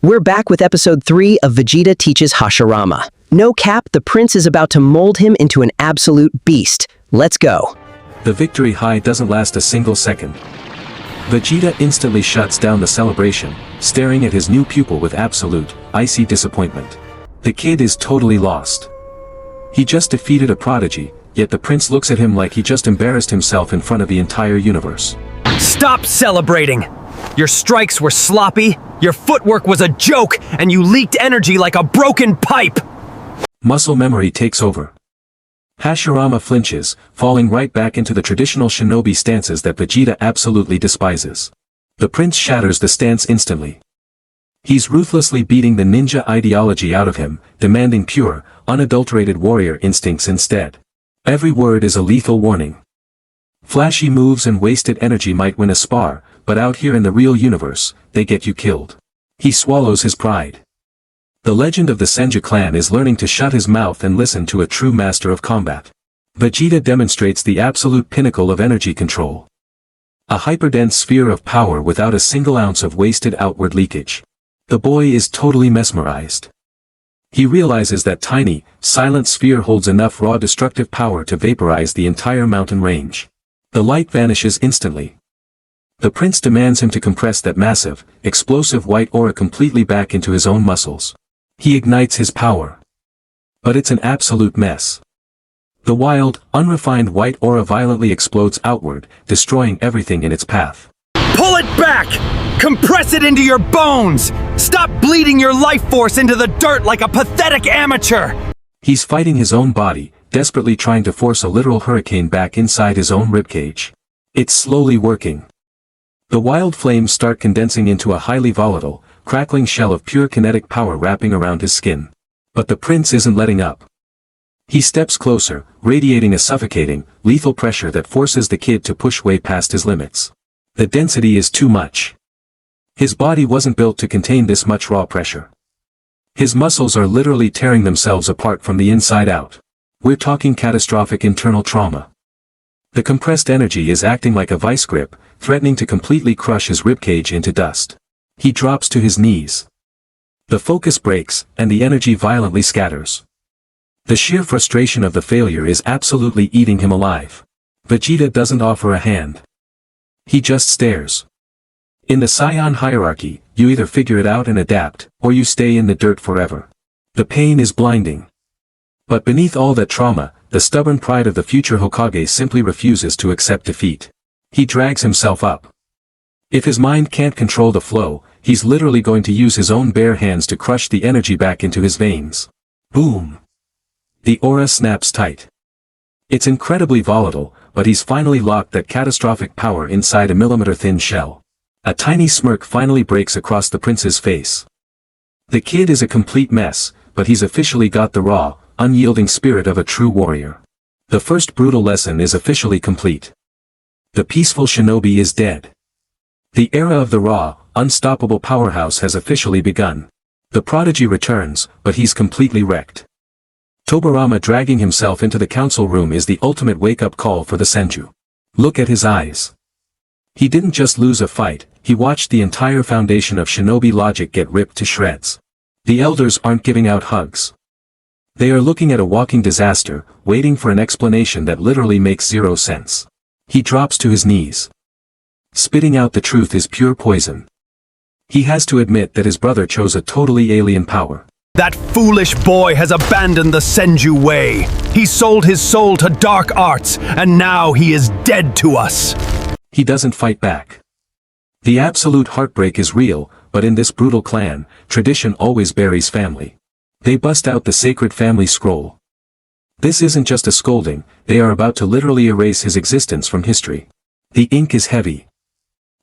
We're back with episode 3 of Vegeta Teaches Hashirama. No cap, the prince is about to mold him into an absolute beast. Let's go. The victory high doesn't last a single second. Vegeta instantly shuts down the celebration, staring at his new pupil with absolute, icy disappointment. The kid is totally lost. He just defeated a prodigy, yet the prince looks at him like he just embarrassed himself in front of the entire universe. Stop celebrating! Your strikes were sloppy, your footwork was a joke, and you leaked energy like a broken pipe! Muscle memory takes over. Hashirama flinches, falling right back into the traditional shinobi stances that Vegeta absolutely despises. The prince shatters the stance instantly. He's ruthlessly beating the ninja ideology out of him, demanding pure, unadulterated warrior instincts instead. Every word is a lethal warning. Flashy moves and wasted energy might win a spar, but out here in the real universe, they get you killed. He swallows his pride. The legend of the Senju clan is learning to shut his mouth and listen to a true master of combat. Vegeta demonstrates the absolute pinnacle of energy control. A hyperdense sphere of power without a single ounce of wasted outward leakage. The boy is totally mesmerized. He realizes that tiny, silent sphere holds enough raw destructive power to vaporize the entire mountain range. The light vanishes instantly. The prince demands him to compress that massive, explosive white aura completely back into his own muscles. He ignites his power. But it's an absolute mess. The wild, unrefined white aura violently explodes outward, destroying everything in its path. Pull it back! Compress it into your bones! Stop bleeding your life force into the dirt like a pathetic amateur! He's fighting his own body, desperately trying to force a literal hurricane back inside his own ribcage. It's slowly working. The wild flames start condensing into a highly volatile, crackling shell of pure kinetic power wrapping around his skin. But the prince isn't letting up. He steps closer, radiating a suffocating, lethal pressure that forces the kid to push way past his limits. The density is too much. His body wasn't built to contain this much raw pressure. His muscles are literally tearing themselves apart from the inside out. We're talking catastrophic internal trauma. The compressed energy is acting like a vice grip, threatening to completely crush his ribcage into dust. He drops to his knees. The focus breaks, and the energy violently scatters. The sheer frustration of the failure is absolutely eating him alive. Vegeta doesn't offer a hand. He just stares. In the Saiyan hierarchy, you either figure it out and adapt, or you stay in the dirt forever. The pain is blinding. But beneath all that trauma, the stubborn pride of the future Hokage simply refuses to accept defeat. He drags himself up. If his mind can't control the flow, he's literally going to use his own bare hands to crush the energy back into his veins. Boom! The aura snaps tight. It's incredibly volatile, but he's finally locked that catastrophic power inside a millimeter-thin shell. A tiny smirk finally breaks across the prince's face. The kid is a complete mess, but he's officially got the raw, unyielding spirit of a true warrior. The first brutal lesson is officially complete. The peaceful shinobi is dead. The era of the raw, unstoppable powerhouse has officially begun. The prodigy returns, but he's completely wrecked. Tobirama dragging himself into the council room is the ultimate wake-up call for the Senju. Look at his eyes. He didn't just lose a fight, he watched the entire foundation of shinobi logic get ripped to shreds. The elders aren't giving out hugs. They are looking at a walking disaster, waiting for an explanation that literally makes zero sense. He drops to his knees. Spitting out the truth is pure poison. He has to admit that his brother chose a totally alien power. That foolish boy has abandoned the Senju way. He sold his soul to dark arts, and now he is dead to us. He doesn't fight back. The absolute heartbreak is real, but in this brutal clan, tradition always buries family. They bust out the sacred family scroll. This isn't just a scolding, they are about to literally erase his existence from history. The ink is heavy.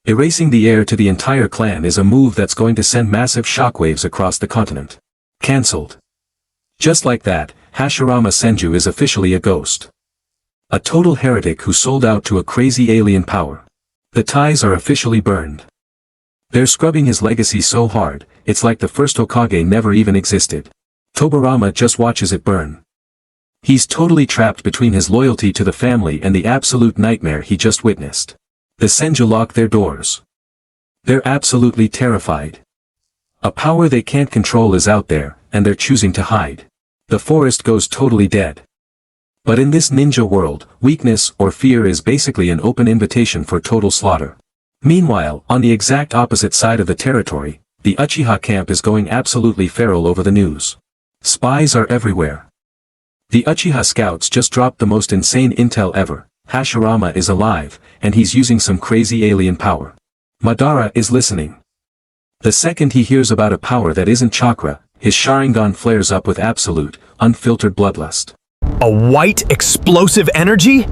Erasing the heir to the entire clan is a move that's going to send massive shockwaves across the continent. Cancelled. Just like that, Hashirama Senju is officially a ghost. A total heretic who sold out to a crazy alien power. The ties are officially burned. They're scrubbing his legacy so hard, it's like the first Hokage never even existed. Tobirama just watches it burn. He's totally trapped between his loyalty to the family and the absolute nightmare he just witnessed. The Senju lock their doors. They're absolutely terrified. A power they can't control is out there, and they're choosing to hide. The forest goes totally dead. But in this ninja world, weakness or fear is basically an open invitation for total slaughter. Meanwhile, on the exact opposite side of the territory, the Uchiha camp is going absolutely feral over the news. Spies are everywhere. The Uchiha scouts just dropped the most insane intel ever. Hashirama is alive, and he's using some crazy alien power. Madara is listening. The second he hears about a power that isn't chakra, his Sharingan flares up with absolute, unfiltered bloodlust. A white, explosive energy?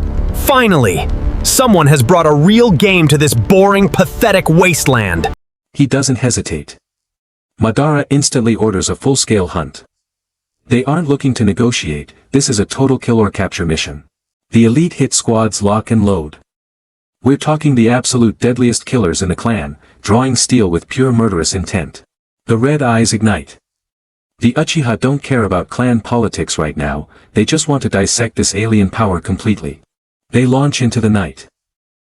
Finally! Someone has brought a real game to this boring, pathetic wasteland. He doesn't hesitate. Madara instantly orders a full-scale hunt. They aren't looking to negotiate, this is a total kill or capture mission. The elite hit squads lock and load. We're talking the absolute deadliest killers in the clan, drawing steel with pure murderous intent. The red eyes ignite. The Uchiha don't care about clan politics right now, they just want to dissect this alien power completely. They launch into the night.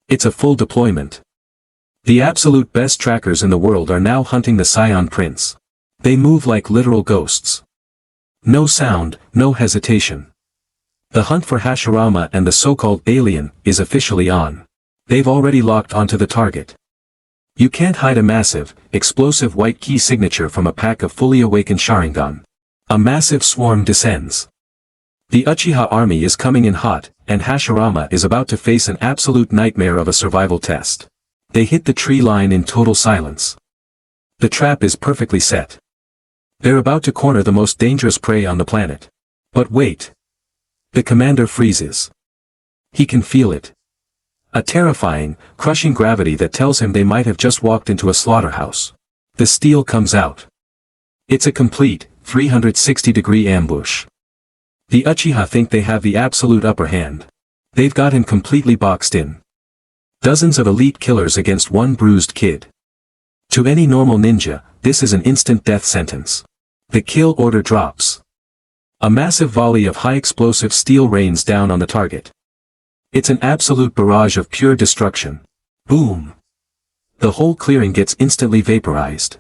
It's a full deployment. The absolute best trackers in the world are now hunting the Saiyan prince. They move like literal ghosts. No sound, no hesitation. The hunt for Hashirama and the so-called alien is officially on. They've already locked onto the target. You can't hide a massive, explosive white key signature from a pack of fully awakened Sharingan. A massive swarm descends. The Uchiha army is coming in hot, and Hashirama is about to face an absolute nightmare of a survival test. They hit the tree line in total silence. The trap is perfectly set. They're about to corner the most dangerous prey on the planet. But wait. The commander freezes. He can feel it. A terrifying, crushing gravity that tells him they might have just walked into a slaughterhouse. The steel comes out. It's a complete, 360-degree ambush. The Uchiha think they have the absolute upper hand. They've got him completely boxed in. Dozens of elite killers against one bruised kid. To any normal ninja, this is an instant death sentence. The kill order drops. A massive volley of high-explosive steel rains down on the target. It's an absolute barrage of pure destruction. Boom! The whole clearing gets instantly vaporized.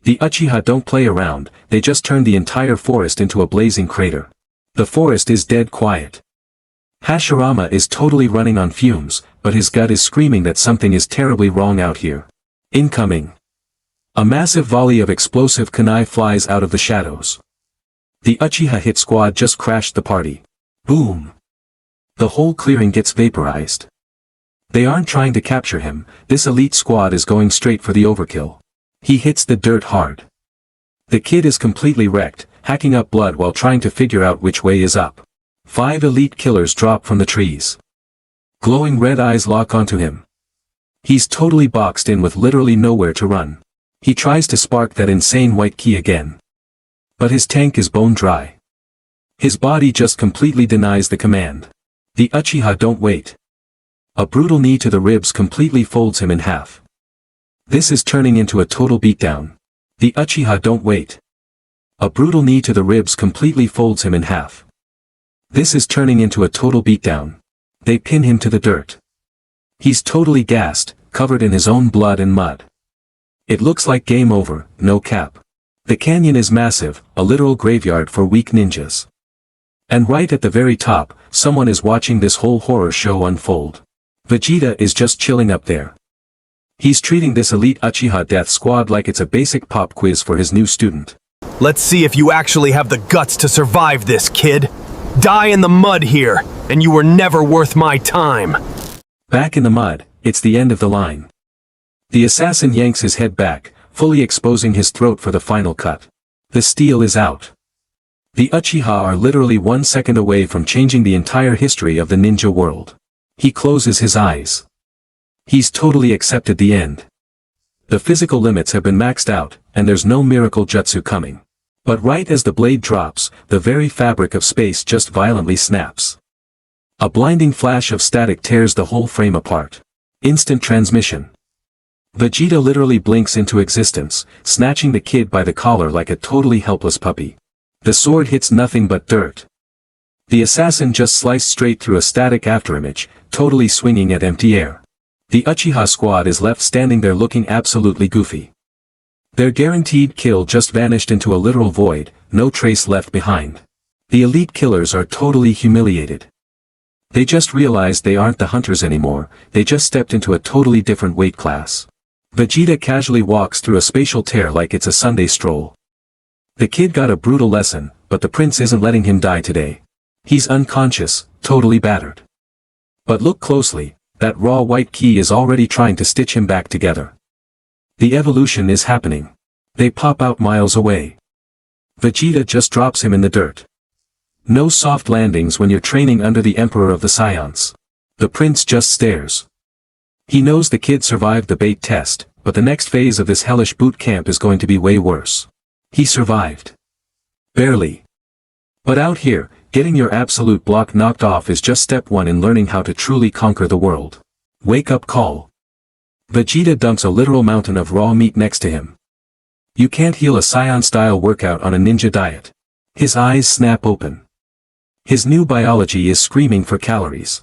The Uchiha don't play around, they just turn the entire forest into a blazing crater. The forest is dead quiet. Hashirama is totally running on fumes, but his gut is screaming that something is terribly wrong out here. Incoming. A massive volley of explosive kunai flies out of the shadows. The Uchiha hit squad just crashed the party. Boom! The whole clearing gets vaporized. They aren't trying to capture him, this elite squad is going straight for the overkill. He hits the dirt hard. The kid is completely wrecked, hacking up blood while trying to figure out which way is up. 5 elite killers drop from the trees. Glowing red eyes lock onto him. He's totally boxed in with literally nowhere to run. He tries to spark that insane white key again. But his tank is bone dry. His body just completely denies the command. The Uchiha don't wait. A brutal knee to the ribs completely folds him in half. This is turning into a total beatdown. The Uchiha don't wait. A brutal knee to the ribs completely folds him in half. This is turning into a total beatdown. They pin him to the dirt. He's totally gassed, covered in his own blood and mud. It looks like game over, no cap. The canyon is massive, a literal graveyard for weak ninjas. And right at the very top, someone is watching this whole horror show unfold. Vegeta is just chilling up there. He's treating this elite Uchiha death squad like it's a basic pop quiz for his new student. Let's see if you actually have the guts to survive this, kid. Die in the mud here, and you were never worth my time. Back in the mud, it's the end of the line. The assassin yanks his head back, fully exposing his throat for the final cut. The steel is out. The Uchiha are literally 1 second away from changing the entire history of the ninja world. He closes his eyes. He's totally accepted the end. The physical limits have been maxed out, and there's no miracle jutsu coming. But right as the blade drops, the very fabric of space just violently snaps. A blinding flash of static tears the whole frame apart. Instant transmission. Vegeta literally blinks into existence, snatching the kid by the collar like a totally helpless puppy. The sword hits nothing but dirt. The assassin just sliced straight through a static afterimage, totally swinging at empty air. The Uchiha squad is left standing there looking absolutely goofy. Their guaranteed kill just vanished into a literal void, no trace left behind. The elite killers are totally humiliated. They just realized they aren't the hunters anymore, they just stepped into a totally different weight class. Vegeta casually walks through a spatial tear like it's a Sunday stroll. The kid got a brutal lesson, but the prince isn't letting him die today. He's unconscious, totally battered. But look closely, that raw white ki is already trying to stitch him back together. The evolution is happening. They pop out miles away. Vegeta just drops him in the dirt. No soft landings when you're training under the Emperor of the Saiyans. The prince just stares. He knows the kid survived the bait test, but the next phase of this hellish boot camp is going to be way worse. He survived. Barely. But out here, getting your absolute block knocked off is just step one in learning how to truly conquer the world. Wake up call. Vegeta dumps a literal mountain of raw meat next to him. You can't heal a Saiyan-style workout on a ninja diet. His eyes snap open. His new biology is screaming for calories.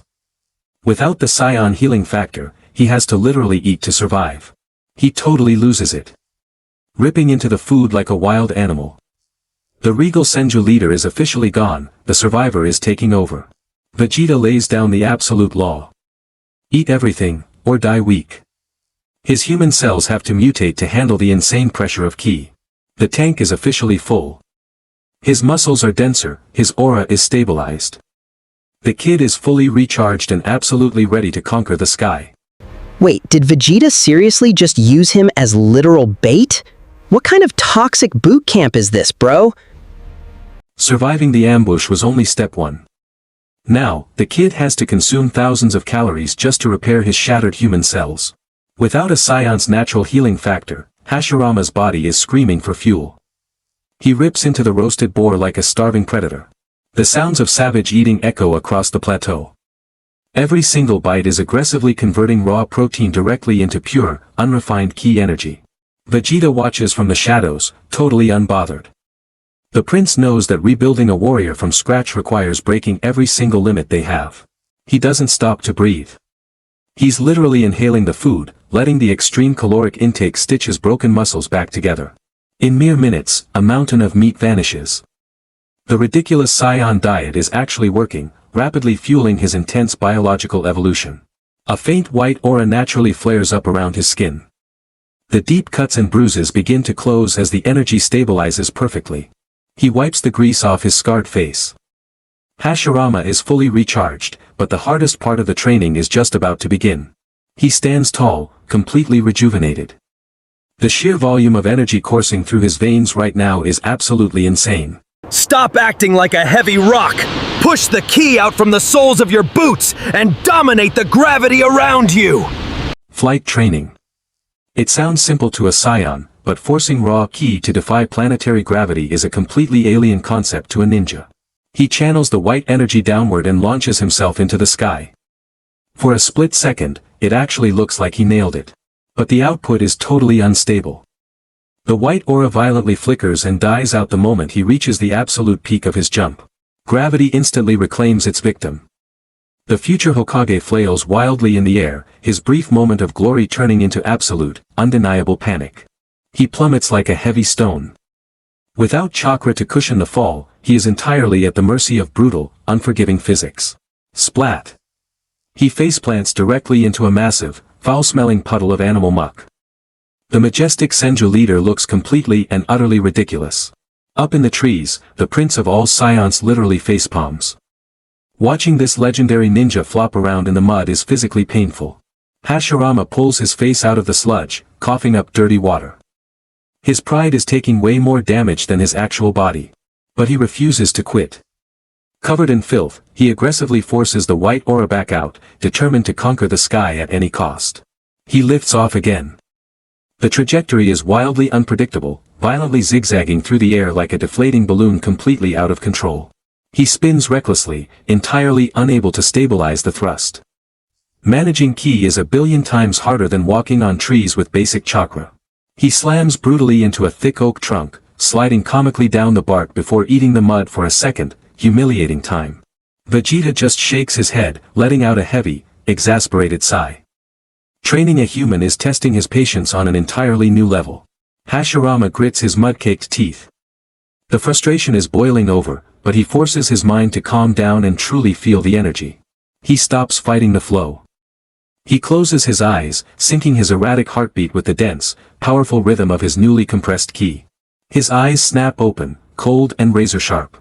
Without the Saiyan healing factor, he has to literally eat to survive. He totally loses it. Ripping into the food like a wild animal. The regal Senju leader is officially gone, the survivor is taking over. Vegeta lays down the absolute law. Eat everything, or die weak. His human cells have to mutate to handle the insane pressure of ki. The tank is officially full. His muscles are denser, his aura is stabilized. The kid is fully recharged and absolutely ready to conquer the sky. Wait, did Vegeta seriously just use him as literal bait? What kind of toxic boot camp is this, bro? Surviving the ambush was only step one. Now, the kid has to consume thousands of calories just to repair his shattered human cells. Without a Saiyan's natural healing factor, Hashirama's body is screaming for fuel. He rips into the roasted boar like a starving predator. The sounds of savage eating echo across the plateau. Every single bite is aggressively converting raw protein directly into pure, unrefined ki energy. Vegeta watches from the shadows, totally unbothered. The prince knows that rebuilding a warrior from scratch requires breaking every single limit they have. He doesn't stop to breathe. He's literally inhaling the food, letting the extreme caloric intake stitch his broken muscles back together. In mere minutes, a mountain of meat vanishes. The ridiculous Saiyan diet is actually working, rapidly fueling his intense biological evolution. A faint white aura naturally flares up around his skin. The deep cuts and bruises begin to close as the energy stabilizes perfectly. He wipes the grease off his scarred face. Hashirama is fully recharged, but the hardest part of the training is just about to begin. He stands tall, completely rejuvenated. The sheer volume of energy coursing through his veins right now is absolutely insane. Stop acting like a heavy rock! Push the ki out from the soles of your boots and dominate the gravity around you! Flight training. It sounds simple to a Saiyan, but forcing raw ki to defy planetary gravity is a completely alien concept to a ninja. He channels the white energy downward and launches himself into the sky. For a split second, it actually looks like he nailed it. But the output is totally unstable. The white aura violently flickers and dies out the moment he reaches the absolute peak of his jump. Gravity instantly reclaims its victim. The future Hokage flails wildly in the air, his brief moment of glory turning into absolute, undeniable panic. He plummets like a heavy stone. Without chakra to cushion the fall, he is entirely at the mercy of brutal, unforgiving physics. Splat! He faceplants directly into a massive, foul-smelling puddle of animal muck. The majestic Senju leader looks completely and utterly ridiculous. Up in the trees, the prince of all Saiyans literally facepalms. Watching this legendary ninja flop around in the mud is physically painful. Hashirama pulls his face out of the sludge, coughing up dirty water. His pride is taking way more damage than his actual body. But he refuses to quit. Covered in filth, he aggressively forces the white aura back out, determined to conquer the sky at any cost. He lifts off again. The trajectory is wildly unpredictable, violently zigzagging through the air like a deflating balloon completely out of control. He spins recklessly, entirely unable to stabilize the thrust. Managing ki is a billion times harder than walking on trees with basic chakra. He slams brutally into a thick oak trunk, sliding comically down the bark before eating the mud for a second, humiliating time. Vegeta just shakes his head, letting out a heavy, exasperated sigh. Training a human is testing his patience on an entirely new level. Hashirama grits his mud-caked teeth. The frustration is boiling over, but he forces his mind to calm down and truly feel the energy. He stops fighting the flow. He closes his eyes, syncing his erratic heartbeat with the dense, powerful rhythm of his newly compressed ki. His eyes snap open, cold and razor-sharp.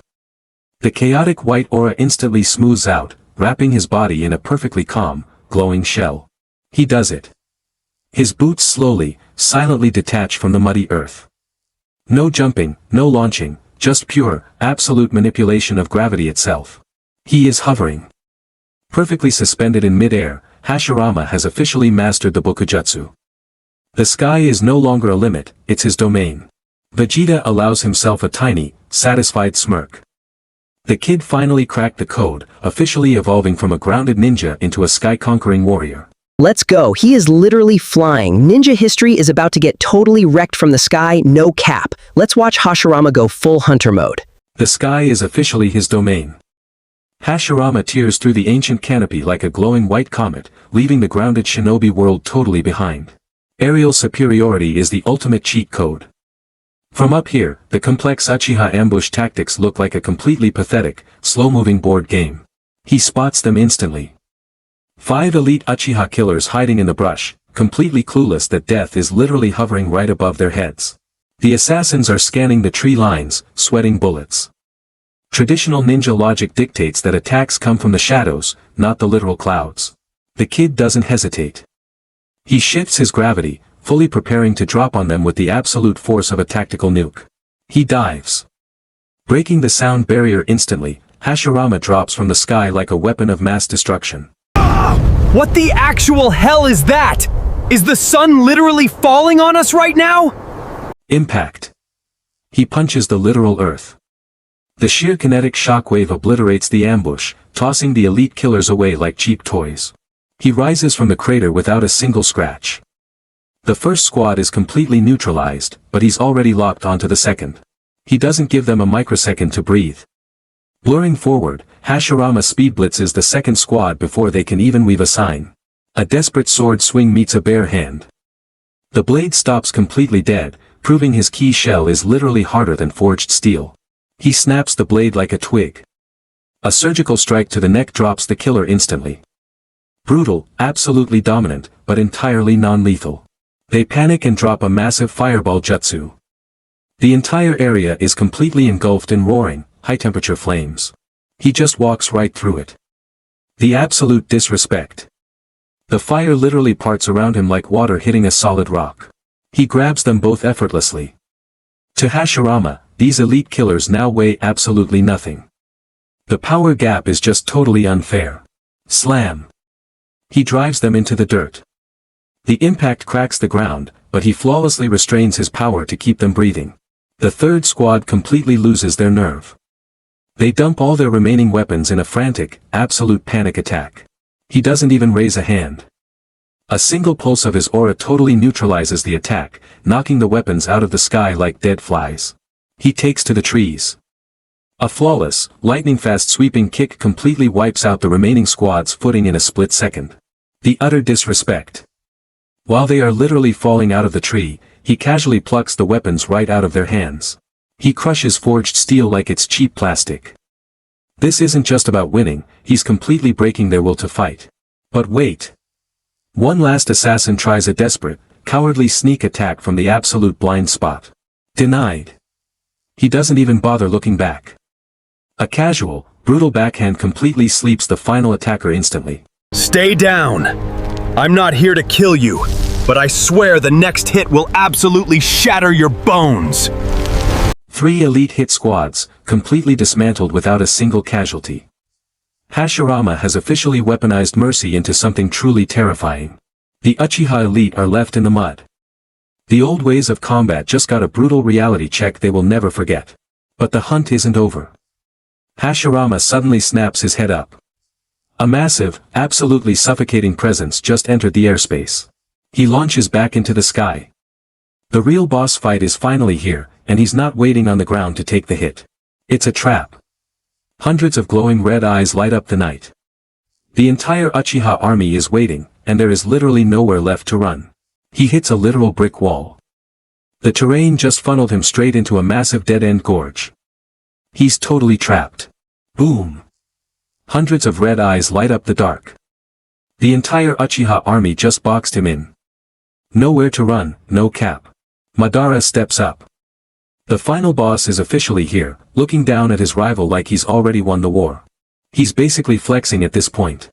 The chaotic white aura instantly smooths out, wrapping his body in a perfectly calm, glowing shell. He does it. His boots slowly, silently detach from the muddy earth. No jumping, no launching, just pure, absolute manipulation of gravity itself. He is hovering. Perfectly suspended in mid-air, Hashirama has officially mastered the Bokujutsu. The sky is no longer a limit, it's his domain. Vegeta allows himself a tiny, satisfied smirk. The kid finally cracked the code, officially evolving from a grounded ninja into a sky-conquering warrior. Let's go. He is literally flying. Ninja history is about to get totally wrecked from the sky, no cap. Let's watch Hashirama go full hunter mode. The sky is officially his domain. Hashirama tears through the ancient canopy like a glowing white comet, leaving the grounded shinobi world totally behind. Aerial superiority is the ultimate cheat code. From up here, the complex Uchiha ambush tactics look like a completely pathetic, slow-moving board game. He spots them instantly. 5 elite Uchiha killers hiding in the brush, completely clueless that death is literally hovering right above their heads. The assassins are scanning the tree lines, sweating bullets. Traditional ninja logic dictates that attacks come from the shadows, not the literal clouds. The kid doesn't hesitate. He shifts his gravity, fully preparing to drop on them with the absolute force of a tactical nuke. He dives. Breaking the sound barrier instantly, Hashirama drops from the sky like a weapon of mass destruction. What the actual hell is that? Is the sun literally falling on us right now? Impact. He punches the literal earth. The sheer kinetic shockwave obliterates the ambush, tossing the elite killers away like cheap toys. He rises from the crater without a single scratch. The first squad is completely neutralized, but he's already locked onto the second. He doesn't give them a microsecond to breathe. Blurring forward, Hashirama speed blitzes the second squad before they can even weave a sign. A desperate sword swing meets a bare hand. The blade stops completely dead, proving his key shell is literally harder than forged steel. He snaps the blade like a twig. A surgical strike to the neck drops the killer instantly. Brutal, absolutely dominant, but entirely non-lethal. They panic and drop a massive fireball jutsu. The entire area is completely engulfed in roaring, high-temperature flames. He just walks right through it. The absolute disrespect. The fire literally parts around him like water hitting a solid rock. He grabs them both effortlessly. To Hashirama, these elite killers now weigh absolutely nothing. The power gap is just totally unfair. Slam. He drives them into the dirt. The impact cracks the ground, but he flawlessly restrains his power to keep them breathing. The third squad completely loses their nerve. They dump all their remaining weapons in a frantic, absolute panic attack. He doesn't even raise a hand. A single pulse of his aura totally neutralizes the attack, knocking the weapons out of the sky like dead flies. He takes to the trees. A flawless, lightning-fast sweeping kick completely wipes out the remaining squad's footing in a split second. The utter disrespect. While they are literally falling out of the tree, he casually plucks the weapons right out of their hands. He crushes forged steel like it's cheap plastic. This isn't just about winning, he's completely breaking their will to fight. But wait. One last assassin tries a desperate, cowardly sneak attack from the absolute blind spot. Denied. He doesn't even bother looking back. A casual, brutal backhand completely sleeps the final attacker instantly. Stay down. I'm not here to kill you, but I swear the next hit will absolutely shatter your bones. 3 elite hit squads, completely dismantled without a single casualty. Hashirama has officially weaponized mercy into something truly terrifying. The Uchiha elite are left in the mud. The old ways of combat just got a brutal reality check they will never forget. But the hunt isn't over. Hashirama suddenly snaps his head up. A massive, absolutely suffocating presence just entered the airspace. He launches back into the sky. The real boss fight is finally here, and he's not waiting on the ground to take the hit. It's a trap. Hundreds of glowing red eyes light up the night. The entire Uchiha army is waiting, and there is literally nowhere left to run. He hits a literal brick wall. The terrain just funneled him straight into a massive dead-end gorge. He's totally trapped. Boom! Hundreds of red eyes light up the dark. The entire Uchiha army just boxed him in. Nowhere to run, no cap. Madara steps up. The final boss is officially here, looking down at his rival like he's already won the war. He's basically flexing at this point.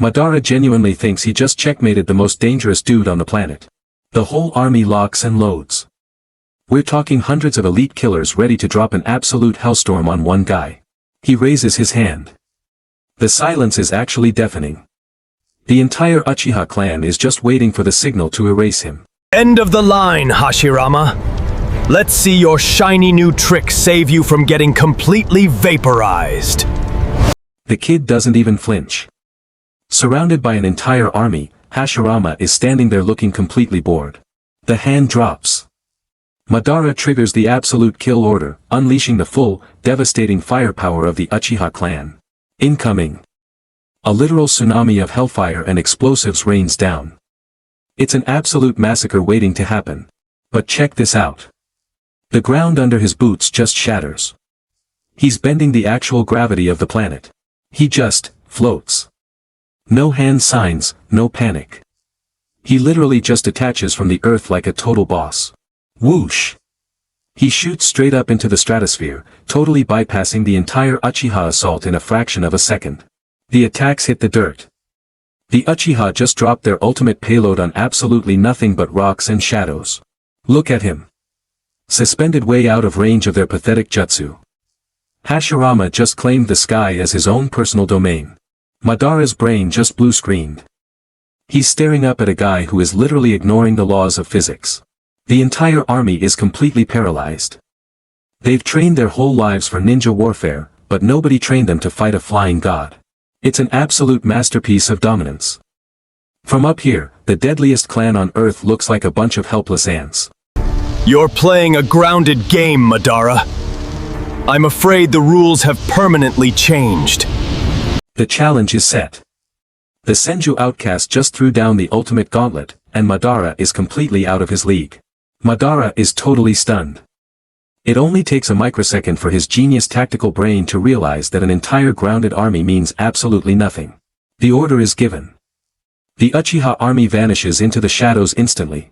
Madara genuinely thinks he just checkmated the most dangerous dude on the planet. The whole army locks and loads. We're talking hundreds of elite killers ready to drop an absolute hellstorm on one guy. He raises his hand. The silence is actually deafening. The entire Uchiha clan is just waiting for the signal to erase him. End of the line, Hashirama. Let's see your shiny new trick save you from getting completely vaporized. The kid doesn't even flinch. Surrounded by an entire army, Hashirama is standing there looking completely bored. The hand drops. Madara triggers the absolute kill order, unleashing the full, devastating firepower of the Uchiha clan. Incoming. A literal tsunami of hellfire and explosives rains down. It's an absolute massacre waiting to happen. But check this out. The ground under his boots just shatters. He's bending the actual gravity of the planet. He just floats. No hand signs, no panic. He literally just detaches from the earth like a total boss. Whoosh! He shoots straight up into the stratosphere, totally bypassing the entire Uchiha assault in a fraction of a second. The attacks hit the dirt. The Uchiha just dropped their ultimate payload on absolutely nothing but rocks and shadows. Look at him. Suspended way out of range of their pathetic jutsu. Hashirama just claimed the sky as his own personal domain. Madara's brain just blue-screened. He's staring up at a guy who is literally ignoring the laws of physics. The entire army is completely paralyzed. They've trained their whole lives for ninja warfare, but nobody trained them to fight a flying god. It's an absolute masterpiece of dominance. From up here, the deadliest clan on Earth looks like a bunch of helpless ants. You're playing a grounded game, Madara. I'm afraid the rules have permanently changed. The challenge is set. The Senju outcast just threw down the ultimate gauntlet, and Madara is completely out of his league. Madara is totally stunned. It only takes a microsecond for his genius tactical brain to realize that an entire grounded army means absolutely nothing. The order is given. The Uchiha army vanishes into the shadows instantly.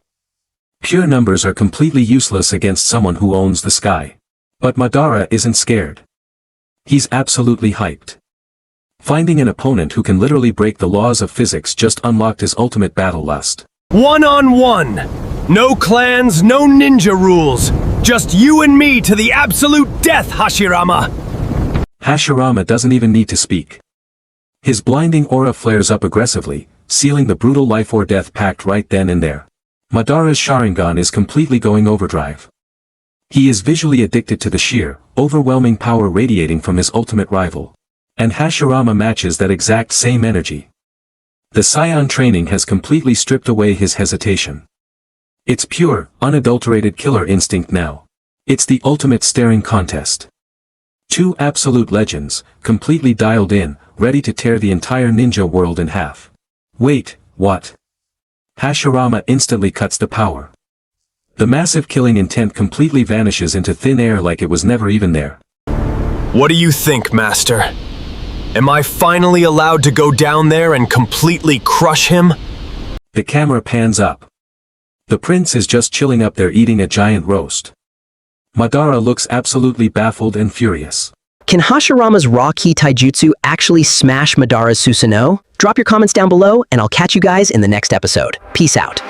Pure numbers are completely useless against someone who owns the sky. But Madara isn't scared. He's absolutely hyped. Finding an opponent who can literally break the laws of physics just unlocked his ultimate battle lust. One-on-one! No clans, no ninja rules! Just you and me to the absolute death, Hashirama! Hashirama doesn't even need to speak. His blinding aura flares up aggressively, sealing the brutal life-or-death pact right then and there. Madara's Sharingan is completely going overdrive. He is visually addicted to the sheer, overwhelming power radiating from his ultimate rival. And Hashirama matches that exact same energy. The Saiyan training has completely stripped away his hesitation. It's pure, unadulterated killer instinct now. It's the ultimate staring contest. Two absolute legends, completely dialed in, ready to tear the entire ninja world in half. Wait, what? Hashirama instantly cuts the power. The massive killing intent completely vanishes into thin air like it was never even there. What do you think, Master? Am I finally allowed to go down there and completely crush him? The camera pans up. The prince is just chilling up there eating a giant roast. Madara looks absolutely baffled and furious. Can Hashirama's raw ki taijutsu actually smash Madara's Susanoo? Drop your comments down below, and I'll catch you guys in the next episode. Peace out.